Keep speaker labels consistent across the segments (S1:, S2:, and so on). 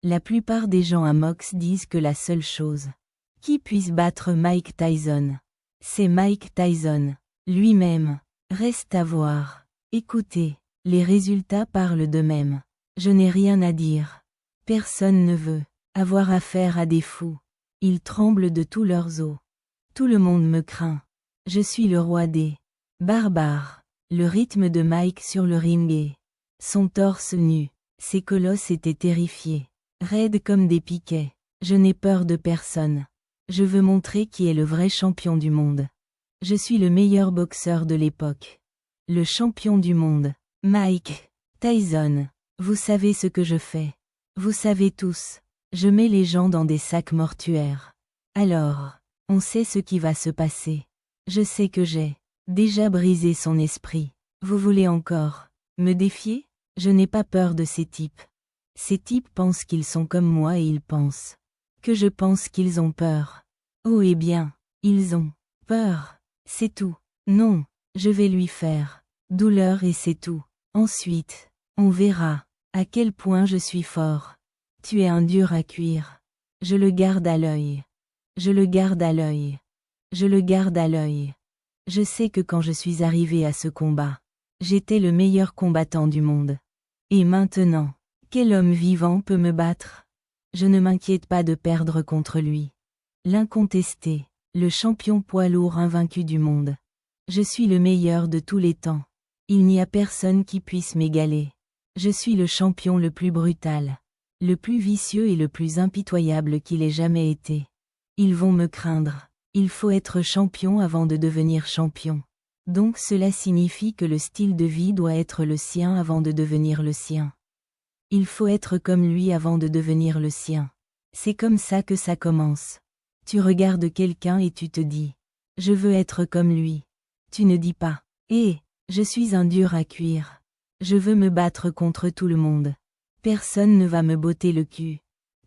S1: La plupart des gens à Mox disent que la seule chose qui puisse battre Mike Tyson, c'est Mike Tyson lui-même. Reste à voir. Écoutez, les résultats parlent d'eux-mêmes. Je n'ai rien à dire. Personne ne veut avoir affaire à des fous. Ils tremblent de tous leurs os. Tout le monde me craint. Je suis le roi des barbares. Le rythme de Mike sur le ring et son torse nu. Ses colosses étaient terrifiés. Raides comme des piquets. Je n'ai peur de personne. Je veux montrer qui est le vrai champion du monde. Je suis le meilleur boxeur de l'époque. Le champion du monde. Mike Tyson. Vous savez ce que je fais. Vous savez tous. Je mets les gens dans des sacs mortuaires. Alors, on sait ce qui va se passer. Je sais que j'ai déjà brisé son esprit. Vous voulez encore me défier? Je n'ai pas peur de ces types. Ces types pensent qu'ils sont comme moi et ils pensent que je pense qu'ils ont peur. Oh eh bien, ils ont peur. C'est tout. Non, je vais lui faire douleur et c'est tout. Ensuite, on verra à quel point je suis fort. Tu es un dur à cuire. Je le garde à l'œil. Je le garde à l'œil. Je le garde à l'œil. Je sais que quand je suis arrivé à ce combat, j'étais le meilleur combattant du monde. Et maintenant, quel homme vivant peut me battre? Je ne m'inquiète pas de perdre contre lui. L'incontesté, le champion poids lourd invaincu du monde. Je suis le meilleur de tous les temps. Il n'y a personne qui puisse m'égaler. Je suis le champion le plus brutal, le plus vicieux et le plus impitoyable qu'il ait jamais été. Ils vont me craindre. Il faut être champion avant de devenir champion. Donc cela signifie que le style de vie doit être le sien avant de devenir le sien. Il faut être comme lui avant de devenir le sien. C'est comme ça que ça commence. Tu regardes quelqu'un et tu te dis « Je veux être comme lui ». Tu ne dis pas « Eh, je suis un dur à cuire. Je veux me battre contre tout le monde. Personne ne va me botter le cul.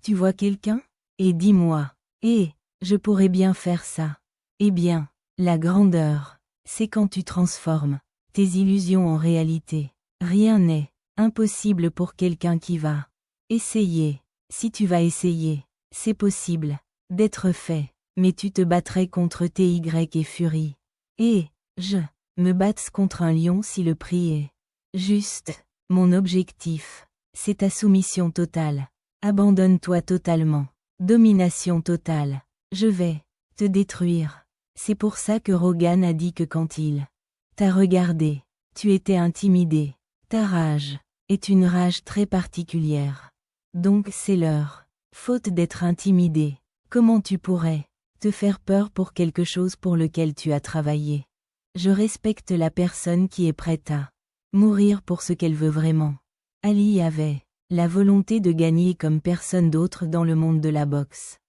S1: Tu vois quelqu'un? Et dis-moi « Eh, je pourrais bien faire ça ». Eh bien, la grandeur, c'est quand tu transformes tes illusions en réalité. Rien n'est impossible pour quelqu'un qui va essayer. Si tu vas essayer, c'est possible d'être fait, mais tu te battrais contre TY et Fury. Et je me batte contre un lion si le prix est juste. Mon objectif, c'est ta soumission totale. Abandonne-toi totalement. Domination totale. Je vais te détruire. C'est pour ça que Rogan a dit que quand il t'a regardé, tu étais intimidé. Ta rage est une rage très particulière. Donc c'est leur faute d'être intimidé. Comment tu pourrais te faire peur pour quelque chose pour lequel tu as travaillé? Je respecte la personne qui est prête à mourir pour ce qu'elle veut vraiment. Ali avait la volonté de gagner comme personne d'autre dans le monde de la boxe.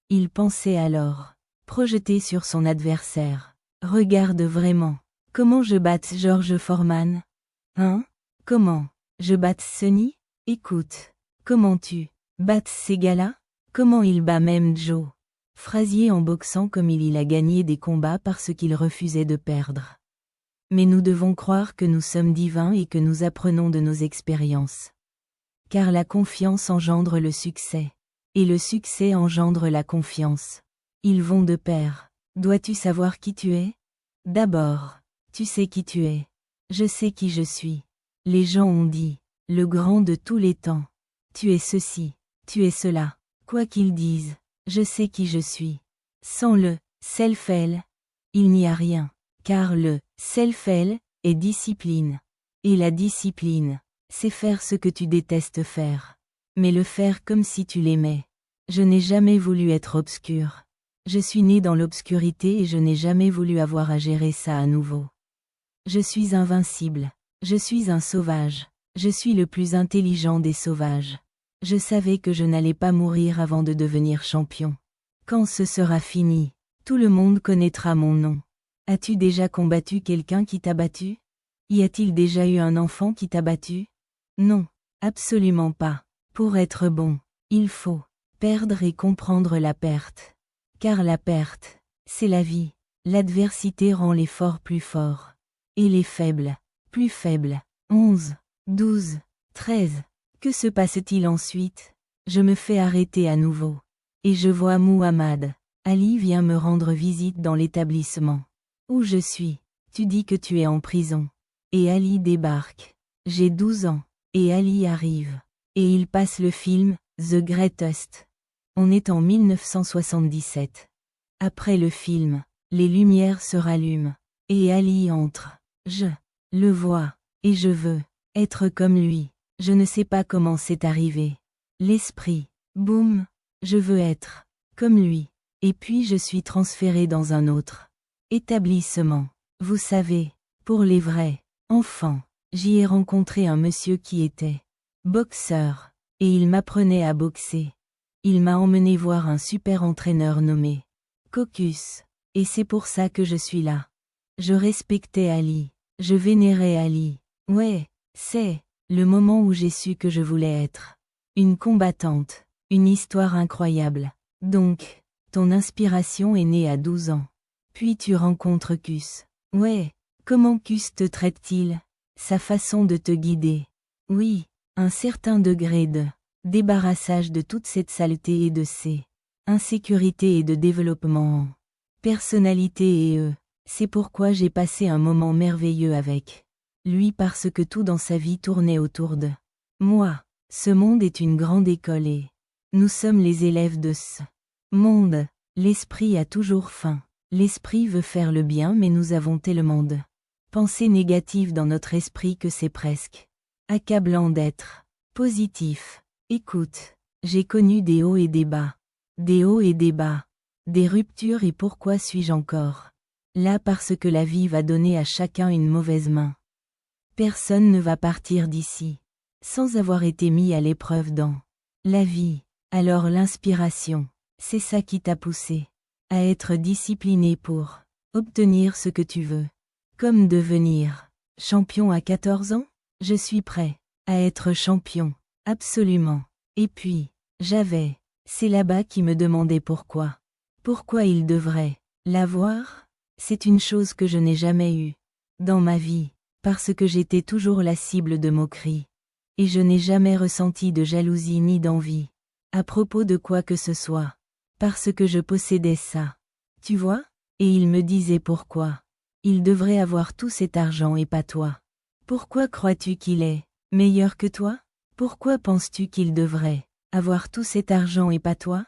S1: Il pensait alors projeter sur son adversaire. Regarde vraiment comment je batte George Foreman. Hein? Comment je batte Sonny? Écoute, comment tu battes ces gars-là? Comment il bat même Joe Frazier en boxant comme il a gagné des combats parce qu'il refusait de perdre. Mais nous devons croire que nous sommes divins et que nous apprenons de nos expériences. Car la confiance engendre le succès. Et le succès engendre la confiance. Ils vont de pair. Dois-tu savoir qui tu es? D'abord, tu sais qui tu es. Je sais qui je suis. Les gens ont dit, le grand de tous les temps. Tu es ceci, tu es cela. Quoi qu'ils disent, je sais qui je suis. Sans le self-help, il n'y a rien. Car le self-help est discipline. Et la discipline, c'est faire ce que tu détestes faire. Mais le faire comme si tu l'aimais. Je n'ai jamais voulu être obscur. Je suis né dans l'obscurité et je n'ai jamais voulu avoir à gérer ça à nouveau. Je suis invincible. Je suis un sauvage. Je suis le plus intelligent des sauvages. Je savais que je n'allais pas mourir avant de devenir champion. Quand ce sera fini, tout le monde connaîtra mon nom. As-tu déjà combattu quelqu'un qui t'a battu? Y a-t-il déjà eu un enfant qui t'a battu? Non, absolument pas. Pour être bon, il faut perdre et comprendre la perte. Car la perte, c'est la vie. L'adversité rend les forts plus forts. Et les faibles, plus faibles. 11, 12, 13. Que se passe-t-il ensuite? Je me fais arrêter à nouveau. Et je vois Muhammad. Ali vient me rendre visite dans l'établissement. Où je suis. Tu dis que tu es en prison. Et Ali débarque. J'ai 12 ans. Et Ali arrive. Et il passe le film, The Greatest. On est en 1977. Après le film, les lumières se rallument. Et Ali entre. Je le vois. Et je veux être comme lui. Je ne sais pas comment c'est arrivé. L'esprit. Boum. Je veux être comme lui. Et puis je suis transféré dans un autre établissement. Vous savez, pour les vrais enfants, j'y ai rencontré un monsieur qui était boxeur. Et il m'apprenait à boxer. Il m'a emmené voir un super entraîneur nommé Cocus. Et c'est pour ça que je suis là. Je respectais Ali. Je vénérais Ali. Ouais, c'est le moment où j'ai su que je voulais être une combattante. Une histoire incroyable. Donc, ton inspiration est née à 12 ans. Puis tu rencontres Cus. Ouais, comment Cus te traite-t-il? Sa façon de te guider. Oui, un certain degré de débarrassage de toute cette saleté et de ces insécurités et de développement en personnalité et c'est pourquoi j'ai passé un moment merveilleux avec lui parce que tout dans sa vie tournait autour de moi. Ce monde est une grande école et nous sommes les élèves de ce monde. L'esprit a toujours faim. L'esprit veut faire le bien mais nous avons tellement de pensées négatives dans notre esprit que c'est presque accablant d'être positif. Écoute, j'ai connu des hauts et des bas. Des hauts et des bas. Des ruptures et pourquoi suis-je encore là parce que la vie va donner à chacun une mauvaise main. Personne ne va partir d'ici sans avoir été mis à l'épreuve dans la vie. Alors l'inspiration, c'est ça qui t'a poussé à être discipliné pour obtenir ce que tu veux. Comme devenir champion à 14 ans? Je suis prêt à être champion, absolument. Et puis, c'est là-bas qui me demandait pourquoi. Pourquoi il devrait l'avoir? C'est une chose que je n'ai jamais eue dans ma vie, parce que j'étais toujours la cible de moqueries. Et je n'ai jamais ressenti de jalousie ni d'envie à propos de quoi que ce soit, parce que je possédais ça. Tu vois? Et il me disait pourquoi. Il devrait avoir tout cet argent et pas toi. Pourquoi crois-tu qu'il est meilleur que toi? Pourquoi penses-tu qu'il devrait avoir tout cet argent et pas toi?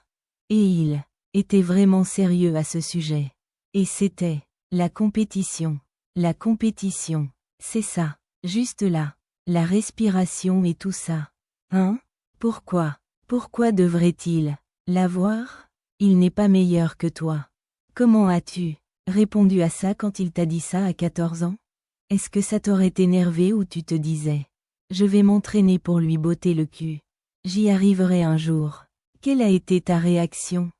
S1: Et il était vraiment sérieux à ce sujet. Et c'était la compétition. La compétition, c'est ça, juste là. La respiration et tout ça. Hein? Pourquoi? Pourquoi devrait-il l'avoir? Il n'est pas meilleur que toi. Comment as-tu répondu à ça quand il t'a dit ça à 14 ans? Est-ce que ça t'aurait énervé ou tu te disais je vais m'entraîner pour lui botter le cul. J'y arriverai un jour. Quelle a été ta réaction?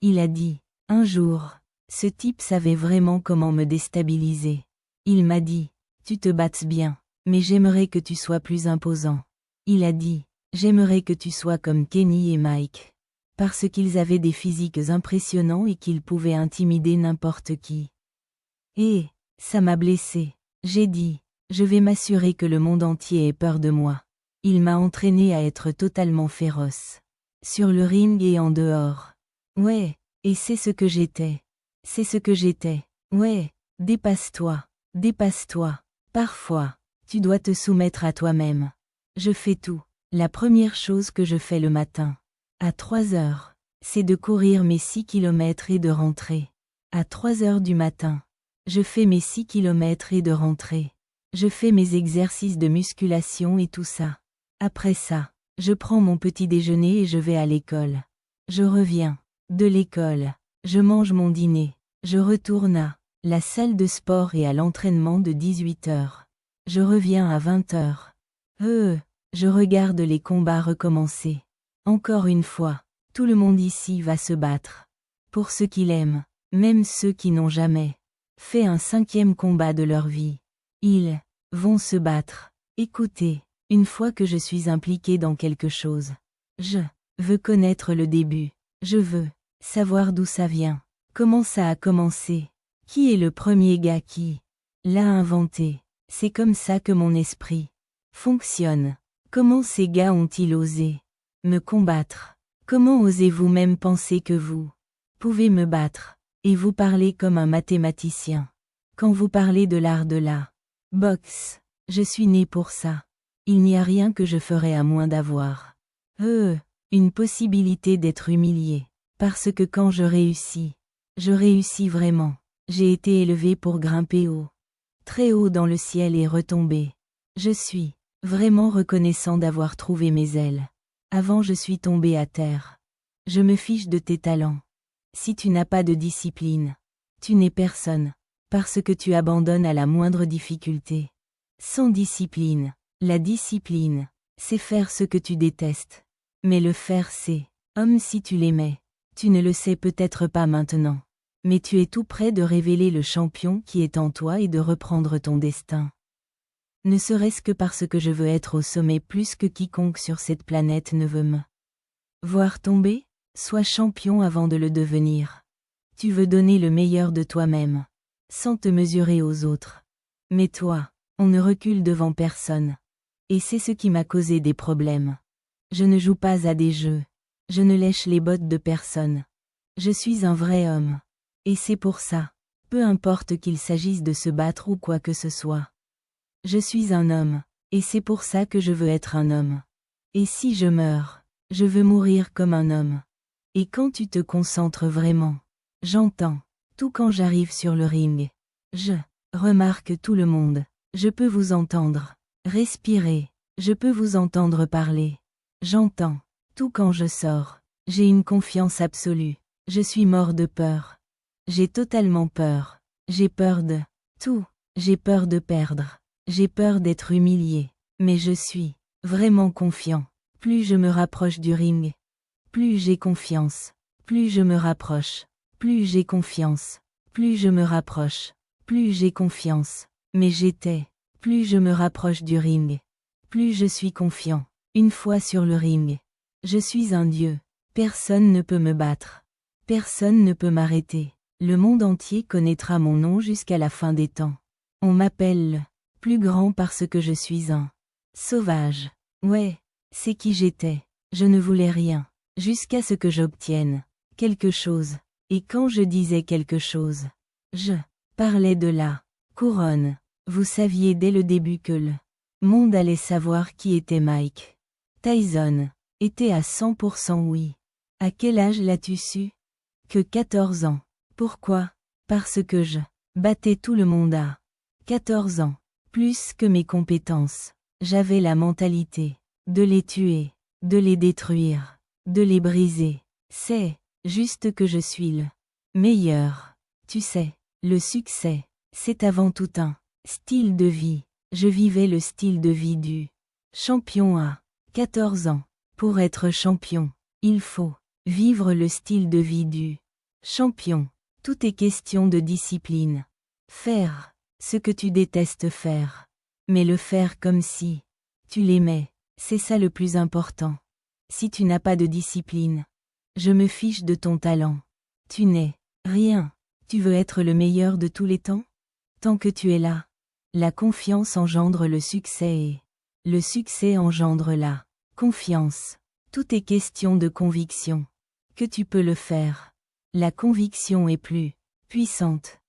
S1: Il a dit un jour. Ce type savait vraiment comment me déstabiliser. Il m'a dit tu te battes bien. Mais j'aimerais que tu sois plus imposant. Il a dit, j'aimerais que tu sois comme Kenny et Mike. Parce qu'ils avaient des physiques impressionnants et qu'ils pouvaient intimider n'importe qui. Et ça m'a blessé. J'ai dit, je vais m'assurer que le monde entier ait peur de moi. Il m'a entraîné à être totalement féroce. Sur le ring et en dehors. Ouais, et c'est ce que j'étais. C'est ce que j'étais. Ouais, dépasse-toi. Dépasse-toi. Parfois. Tu dois te soumettre à toi-même. Je fais tout. La première chose que je fais le matin, à 3 heures, c'est de courir mes 6 kilomètres et de rentrer. À 3 heures du matin, je fais mes 6 kilomètres et de rentrer. Je fais mes exercices de musculation et tout ça. Après ça, je prends mon petit déjeuner et je vais à l'école. Je reviens de l'école. Je mange mon dîner. Je retourne à la salle de sport et à l'entraînement de 18 heures. Je reviens à 20 heures. Je regarde les combats recommencer. Encore une fois, tout le monde ici va se battre. Pour ce qu'il aime, même ceux qui n'ont jamais fait un 5e combat de leur vie. Ils vont se battre. Écoutez, une fois que je suis impliqué dans quelque chose, je veux connaître le début. Je veux savoir d'où ça vient. Comment ça a commencé. Qui est le premier gars qui l'a inventé. C'est comme ça que mon esprit fonctionne. Comment ces gars ont-ils osé Me combattre. Comment osez-vous même penser que vous pouvez me battre? Et vous parlez comme un mathématicien. Quand vous parlez de l'art de la boxe, je suis né pour ça. Il n'y a rien que je ferais à moins d'avoir une possibilité d'être humilié. Parce que quand je réussis vraiment. J'ai été élevé pour grimper haut. Très haut dans le ciel et retomber. Je suis vraiment reconnaissant d'avoir trouvé mes ailes. Avant je suis tombé à terre. Je me fiche de tes talents. Si tu n'as pas de discipline, tu n'es personne. Parce que tu abandonnes à la moindre difficulté. Sans discipline, la discipline, c'est faire ce que tu détestes. Mais le faire c'est, homme si tu l'aimais. Tu ne le sais peut-être pas maintenant. Mais tu es tout près de révéler le champion qui est en toi et de reprendre ton destin. Ne serait-ce que parce que je veux être au sommet plus que quiconque sur cette planète ne veut me voir tomber? Sois champion avant de le devenir. Tu veux donner le meilleur de toi-même, sans te mesurer aux autres. Mais toi, on ne recule devant personne. Et c'est ce qui m'a causé des problèmes. Je ne joue pas à des jeux. Je ne lèche les bottes de personne. Je suis un vrai homme. Et c'est pour ça, peu importe qu'il s'agisse de se battre ou quoi que ce soit. Je suis un homme, et c'est pour ça que je veux être un homme. Et si je meurs, je veux mourir comme un homme. Et quand tu te concentres vraiment, j'entends, tout quand j'arrive sur le ring. Je remarque tout le monde, je peux vous entendre, respirer, je peux vous entendre parler. J'entends, tout quand je sors, j'ai une confiance absolue, je suis mort de peur. J'ai totalement peur, j'ai peur de tout, j'ai peur de perdre, j'ai peur d'être humilié, mais je suis vraiment confiant. Plus je me rapproche du ring, plus j'ai confiance, plus je me rapproche, plus j'ai confiance, plus je me rapproche, plus j'ai confiance, mais plus je me rapproche du ring, plus je suis confiant. Une fois sur le ring, je suis un dieu, personne ne peut me battre, personne ne peut m'arrêter, le monde entier connaîtra mon nom jusqu'à la fin des temps. On m'appelle le plus grand parce que je suis un sauvage. Ouais, c'est qui j'étais, je ne voulais rien. Jusqu'à ce que j'obtienne quelque chose. Et quand je disais quelque chose, je parlais de la couronne. Vous saviez dès le début que le monde allait savoir qui était Mike Tyson. Était à 100% oui. À quel âge l'as-tu su? Que 14 ans. Pourquoi? Parce que je battais tout le monde à 14 ans. Plus que mes compétences. J'avais la mentalité de les tuer, de les détruire, de les briser. C'est juste que je suis le meilleur. Tu sais, le succès, c'est avant tout un style de vie. Je vivais le style de vie du champion à 14 ans. Pour être champion, il faut vivre le style de vie du champion. Tout est question de discipline. Faire ce que tu détestes faire. Mais le faire comme si tu l'aimais, c'est ça le plus important. Si tu n'as pas de discipline, je me fiche de ton talent. Tu n'es rien. Tu veux être le meilleur de tous les temps? Tant que tu es là, la confiance engendre le succès et le succès engendre la confiance. Tout est question de conviction. Que tu peux le faire. La conviction est plus puissante